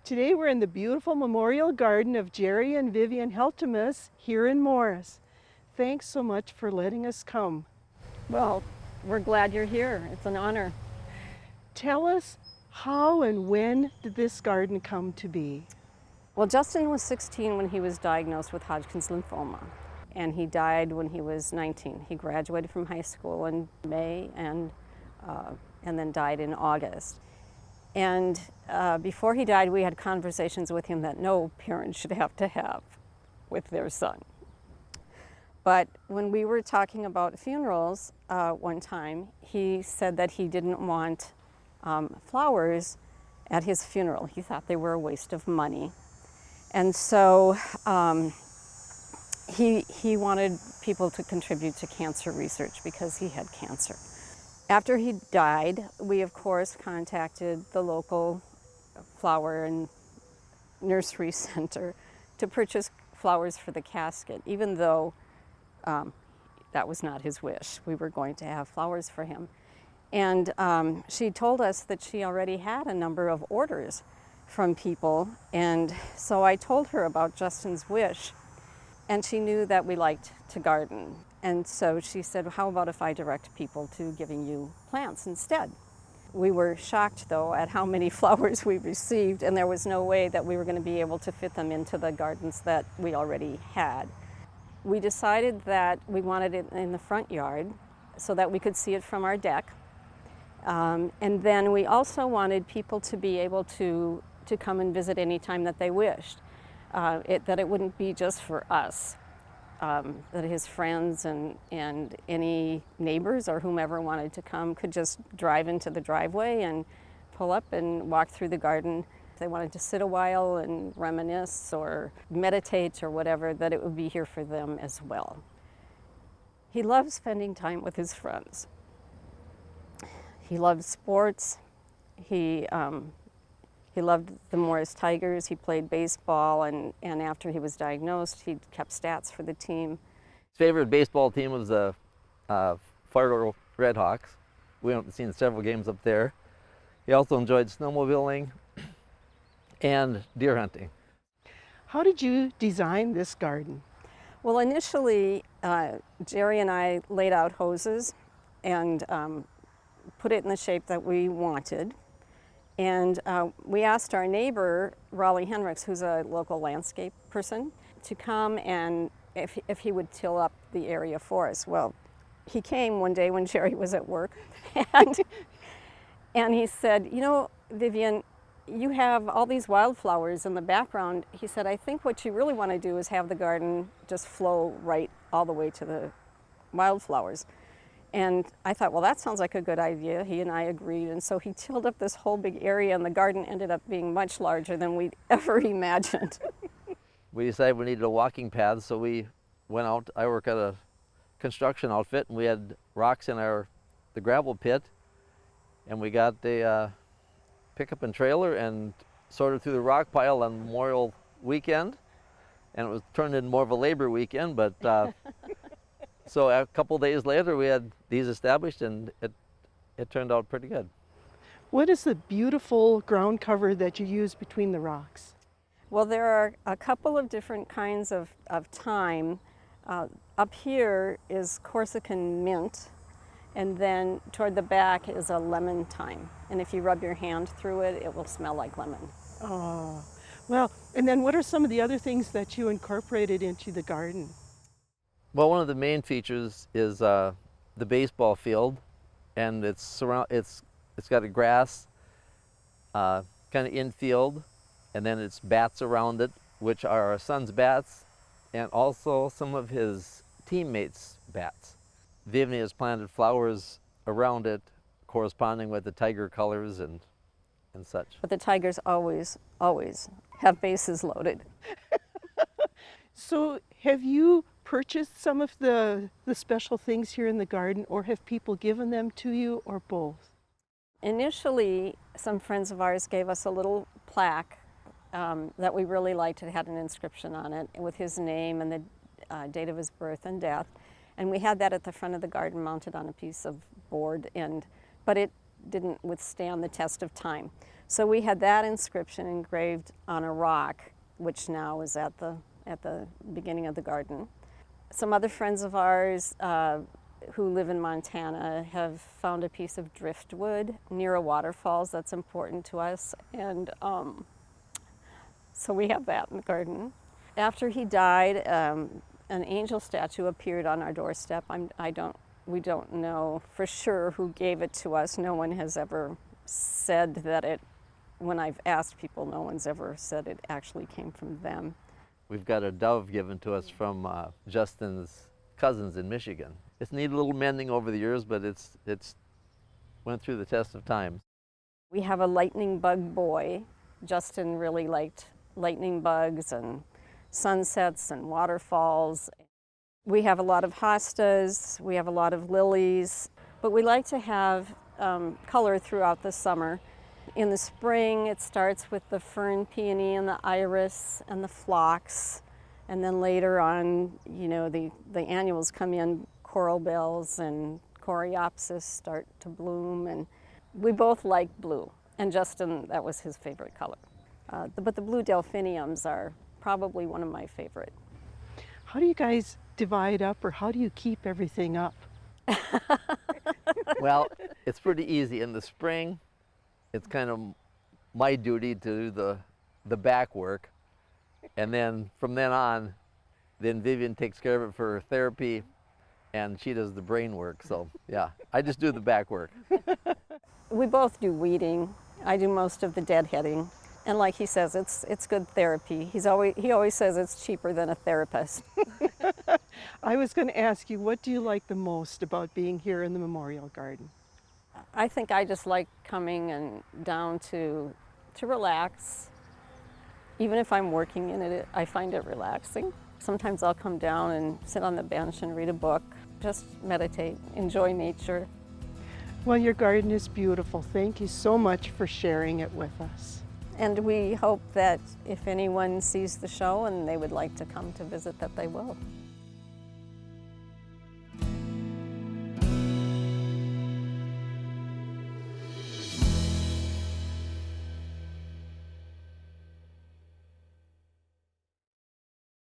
Today we're in the beautiful memorial garden of Jerry and Vivian Heltemus here in Morris. Thanks so much for letting us come. Well, we're glad you're here. It's an honor. Tell us, how and when did this garden come to be? Well, Justin was 16 when he was diagnosed with Hodgkin's lymphoma, and he died when he was 19. He graduated from high school in May and then died in August. And before he died, we had conversations with him that no parent should have to have with their son. But when we were talking about funerals one time, he said that he didn't want flowers at his funeral. He thought they were a waste of money. And so he wanted people to contribute to cancer research because he had cancer. After he died, we of course contacted the local flower and nursery center to purchase flowers for the casket, even though that was not his wish. We were going to have flowers for him. And she told us that she already had a number of orders from people. And so I told her about Justin's wish, and she knew that we liked to garden. And so she said, how about if I direct people to giving you plants instead? We were shocked, though, at how many flowers we received, and there was no way that we were going to be able to fit them into the gardens that we already had. We decided that we wanted it in the front yard so that we could see it from our deck. And then we also wanted people to be able to come and visit any time that they wished, that it wouldn't be just for us. That his friends and any neighbors or whomever wanted to come could just drive into the driveway and pull up and walk through the garden. If they wanted to sit a while and reminisce or meditate or whatever, that it would be here for them as well. He loved spending time with his friends. He loved sports. He loved the Morris Tigers. He played baseball, and after he was diagnosed, he kept stats for the team. His favorite baseball team was the Fargo Redhawks. We went and seen several games up there. He also enjoyed snowmobiling and deer hunting. How did you design this garden? Well, initially, Jerry and I laid out hoses and put it in the shape that we wanted. And we asked our neighbor, Raleigh Henricks, who's a local landscape person, to come and if he would till up the area for us. Well, he came one day when Jerry was at work, and he said, you know, Vivian, you have all these wildflowers in the background. He said, I think what you really want to do is have the garden just flow right all the way to the wildflowers. And I thought, well, that sounds like a good idea. He and I agreed, and so he tilled up this whole big area, and the garden ended up being much larger than we'd ever imagined. We decided we needed a walking path, so we went out. I work at a construction outfit, and we had rocks in the gravel pit, and we got the pickup and trailer and sorted through the rock pile on Memorial weekend, and it was turned into more of a labor weekend, but so a couple days later, we had these established, and it turned out pretty good. What is the beautiful ground cover that you use between the rocks? Well, there are a couple of different kinds of thyme. Up here is Corsican mint, and then toward the back is a lemon thyme. And if you rub your hand through it, it will smell like lemon. Oh, well, and then what are some of the other things that you incorporated into the garden? Well, one of the main features is the baseball field, and it's got a grass kind of infield, and then it's bats around it, which are our son's bats, and also some of his teammates' bats. Vivian has planted flowers around it, corresponding with the tiger colors and such. But the tigers always have bases loaded. So have you purchased some of the special things here in the garden, or have people given them to you, or both? Initially, some friends of ours gave us a little plaque that we really liked. It had an inscription on it with his name and the date of his birth and death. And we had that at the front of the garden mounted on a piece of board, but it didn't withstand the test of time. So we had that inscription engraved on a rock, which now is at the beginning of the garden. Some other friends of ours who live in Montana have found a piece of driftwood near a waterfalls that's important to us, and so we have that in the garden. After he died, an angel statue appeared on our doorstep. We don't know for sure who gave it to us. No one has ever said that it, when I've asked people, no one's ever said it actually came from them. We've got a dove given to us from Justin's cousins in Michigan. It's needed a little mending over the years, but it's went through the test of time. We have a lightning bug boy. Justin really liked lightning bugs and sunsets and waterfalls. We have a lot of hostas, we have a lot of lilies, but we like to have color throughout the summer. In the spring, it starts with the fern peony and the iris and the phlox, and then later on, you know, the annuals come in, coral bells and coreopsis start to bloom, and we both like blue, and Justin, that was his favorite color. But the blue delphiniums are probably one of my favorite. How do you guys divide up, or how do you keep everything up? Well, it's pretty easy. In the spring, it's kind of my duty to do the back work, and then from then on, then Vivian takes care of it for therapy, and she does the brain work. So yeah, I just do the back work. We both do weeding. I do most of the deadheading, and like he says, it's good therapy. He always says it's cheaper than a therapist. I was going to ask you, what do you like the most about being here in the Memorial Garden? I think I just like coming and down to relax. Even if I'm working in it, I find it relaxing. Sometimes I'll come down and sit on the bench and read a book, just meditate, enjoy nature. Well, your garden is beautiful. Thank you so much for sharing it with us. And we hope that if anyone sees the show and they would like to come to visit, that they will.